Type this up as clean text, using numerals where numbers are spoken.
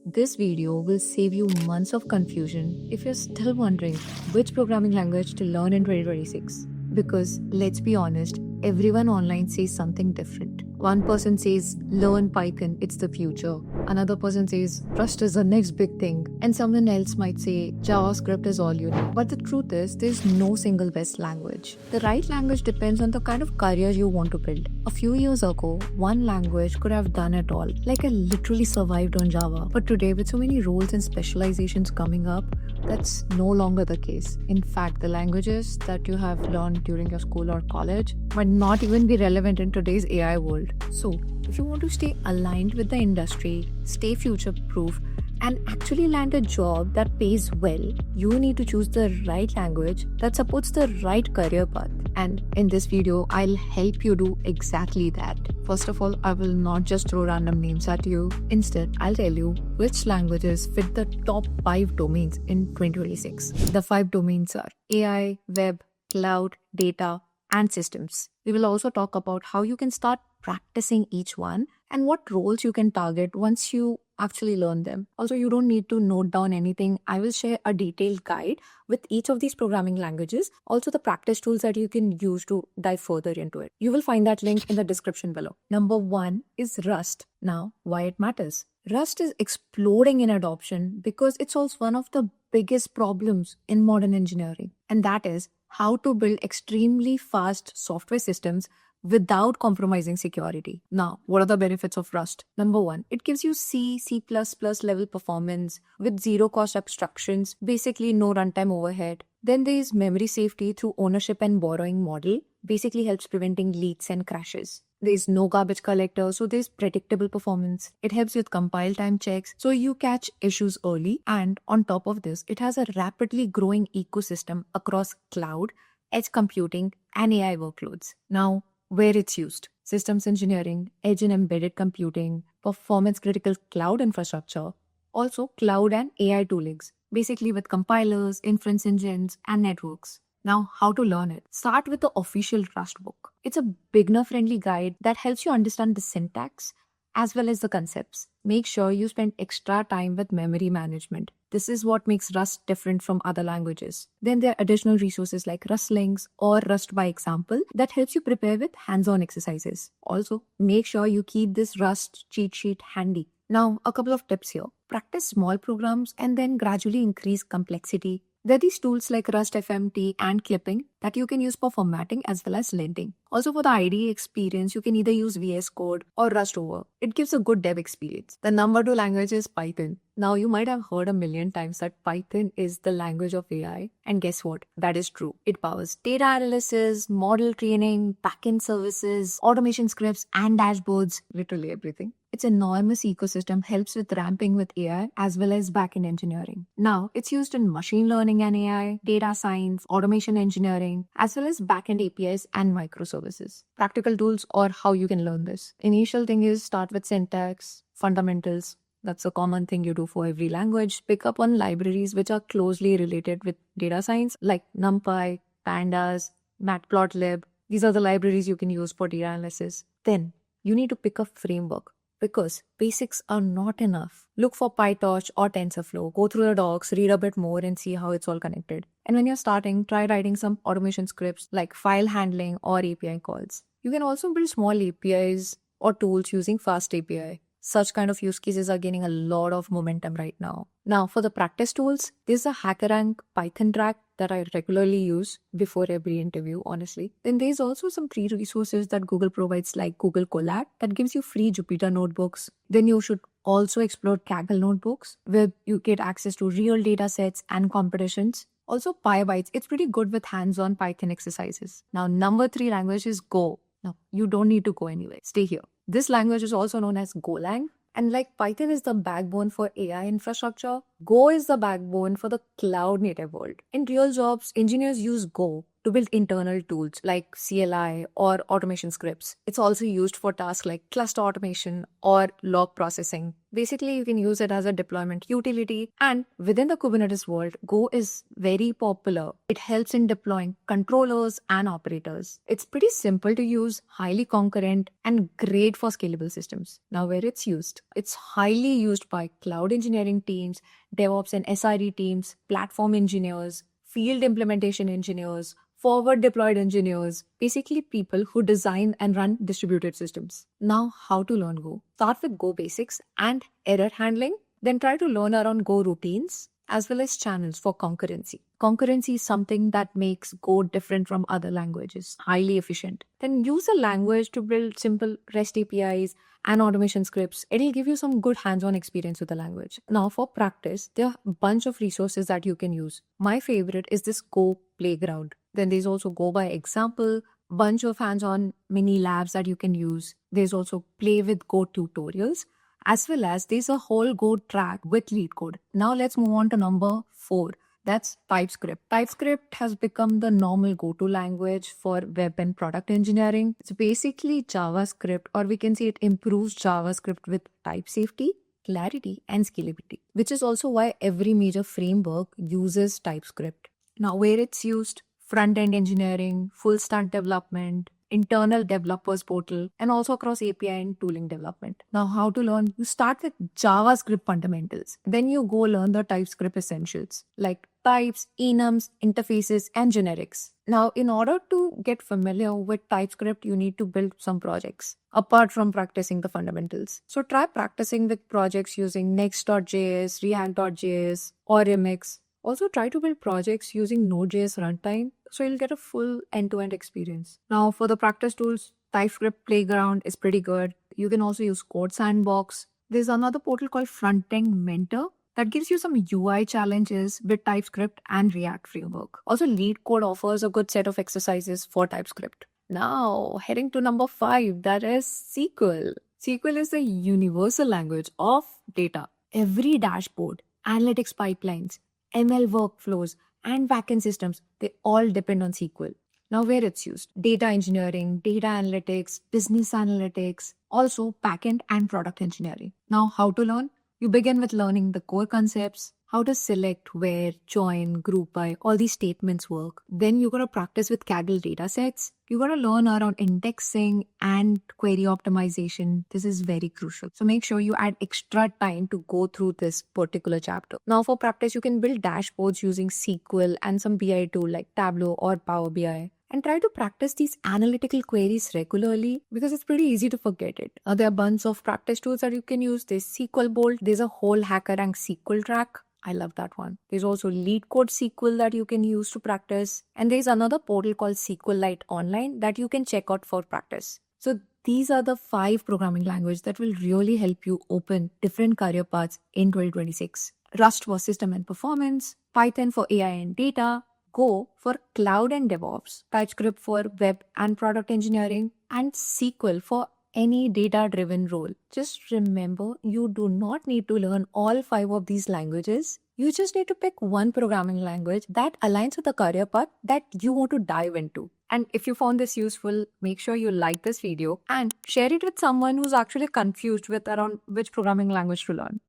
This video will save you months of confusion if you're still wondering which programming language to learn in 2026. Because let's be honest, everyone online says something different. One person says, learn Python, it's the future. Another person says, Rust is the next big thing. And someone else might say, JavaScript is all you need. But the truth is, there's no single best language. The right language depends on the kind of career you want to build. A few years ago, one language could have done it all. Like I literally survived on Java. But today, with so many roles and specializations coming up, that's no longer the case. In fact, the languages that you have learned during your school or college might not even be relevant in today's AI world. So, if you want to stay aligned with the industry, stay future proof, and actually land a job that pays well, you need to choose the right language that supports the right career path. And in this video, I'll help you do exactly that. First of all, I will not just throw random names at you. Instead, I'll tell you which languages fit the top 5 domains in 2026. The 5 domains are AI, web, cloud, data, and systems. We will also talk about how you can start practicing each one and what roles you can target once you actually learn them. Also, you don't need to note down anything. I will share a detailed guide with each of these programming languages, also the practice tools that you can use to dive further into it. You will find that link in the description below. Number 1 is Rust. Now, why it matters? Rust is exploding in adoption because it solves one of the biggest problems in modern engineering, and that is how to build extremely fast software systems without compromising security. Now, what are the benefits of Rust? Number 1, it gives you C++ level performance with zero cost abstractions, basically no runtime overhead. Then there is memory safety through ownership and borrowing model, basically helps preventing leaks and crashes. There is no garbage collector, so there's predictable performance. It helps with compile time checks, so you catch issues early. And on top of this, it has a rapidly growing ecosystem across cloud, edge computing, and AI workloads. Now, where it's used: systems engineering, edge and embedded computing, performance critical cloud infrastructure, also cloud and AI toolings, basically with compilers, inference engines, and networks. Now, how to learn it? Start with the official Rust book. It's a beginner-friendly guide that helps you understand the syntax as well as the concepts. Make sure you spend extra time with memory management. This is what makes Rust different from other languages. Then there are additional resources like Rustlinks or Rust by example that helps you prepare with hands-on exercises. Also, make sure you keep this Rust cheat sheet handy. Now, a couple of tips here. Practice small programs and then gradually increase complexity. There are these tools like Rust FMT and clipping that you can use for formatting as well as linting. Also, for the IDE experience, you can either use VS Code or Rust over. It gives a good dev experience. The number 2 language is Python. Now, you might have heard a million times that Python is the language of AI. And guess what? That is true. It powers data analysis, model training, backend services, automation scripts, and dashboards, literally everything. Its enormous ecosystem helps with ramping with AI as well as backend engineering. Now, it's used in machine learning and AI, data science, automation engineering, as well as backend APIs and microservices. Practical tools or how you can learn this. Initial thing is start with syntax, fundamentals. That's a common thing you do for every language. Pick up on libraries which are closely related with data science like NumPy, Pandas, Matplotlib. These are the libraries you can use for data analysis. Then you need to pick a framework, because basics are not enough. Look for PyTorch or TensorFlow. Go through the docs, read a bit more and see how it's all connected. And when you're starting, try writing some automation scripts like file handling or API calls. You can also build small APIs or tools using Fast API. Such kind of use cases are gaining a lot of momentum right now. Now, for the practice tools, there's a HackerRank Python track that I regularly use before every interview, honestly. Then there's also some free resources that Google provides like Google Colab that gives you free Jupyter notebooks. Then you should also explore Kaggle notebooks where you get access to real data sets and competitions. Also PyBites, it's pretty good with hands-on Python exercises. Now, number 3 language is Go. Now, you don't need to go anywhere. Stay here. This language is also known as Golang. And like Python is the backbone for AI infrastructure, Go is the backbone for the cloud native world. In real jobs, engineers use Go to build internal tools like CLI or automation scripts. It's also used for tasks like cluster automation or log processing. Basically, you can use it as a deployment utility. And within the Kubernetes world, Go is very popular. It helps in deploying controllers and operators. It's pretty simple to use, highly concurrent, and great for scalable systems. Now, where it's highly used by cloud engineering teams, DevOps and SRE teams, platform engineers, field implementation engineers, forward deployed engineers, basically people who design and run distributed systems. Now, how to learn Go? Start with Go basics and error handling, then try to learn around Go routines as well as channels for concurrency. Concurrency is something that makes Go different from other languages, highly efficient. Then use a language to build simple REST APIs and automation scripts. It'll give you some good hands-on experience with the language. Now for practice, there are a bunch of resources that you can use. My favorite is this Go Playground. Then there's also Go by Example, bunch of hands-on mini labs that you can use. There's also Play with Go tutorials, as well as there's a whole Go track with LeetCode. Now let's move on to number 4. That's TypeScript. TypeScript has become the normal go-to language for web and product engineering. It's basically JavaScript, or we can say it improves JavaScript with type safety, clarity, and scalability, which is also why every major framework uses TypeScript. Now, where it's used: front-end engineering, full-stack development, internal developers portal, and also across API and tooling development. Now, how to learn? You start with JavaScript fundamentals. Then you go learn the TypeScript essentials like types, enums, interfaces, and generics. Now, in order to get familiar with TypeScript, you need to build some projects apart from practicing the fundamentals. So try practicing with projects using Next.js, React.js, or Remix. Also try to build projects using Node.js runtime, so you'll get a full end-to-end experience. Now for the practice tools, TypeScript Playground is pretty good. You can also use Code Sandbox. There's another portal called Frontend Mentor that gives you some UI challenges with TypeScript and React framework. Also, LeetCode offers a good set of exercises for TypeScript. Now, heading to number 5, that is SQL. SQL is the universal language of data. Every dashboard, analytics pipelines, ML workflows, and backend systems, they all depend on SQL. Now, where it's used: data engineering, data analytics, business analytics, also backend and product engineering. Now, how to learn? You begin with learning the core concepts, how to select, where, join, group by, all these statements work. Then you're going to practice with Kaggle datasets. You're going to learn around indexing and query optimization. This is very crucial. So make sure you add extra time to go through this particular chapter. Now for practice, you can build dashboards using SQL and some BI tool like Tableau or Power BI. And try to practice these analytical queries regularly because it's pretty easy to forget it. There are a bunch of practice tools that you can use. There's SQL Bolt. There's a whole HackerRank SQL track. I love that one. There's also LeetCode SQL that you can use to practice. And there's another portal called SQLite Online that you can check out for practice. So these are the 5 programming languages that will really help you open different career paths in 2026. Rust for system and performance, Python for AI and data, Go for cloud and DevOps, TypeScript for web and product engineering, and SQL for any data-driven role. Just remember, you do not need to learn all 5 of these languages. You just need to pick one programming language that aligns with the career path that you want to dive into. And if you found this useful, make sure you like this video and share it with someone who's actually confused with around which programming language to learn.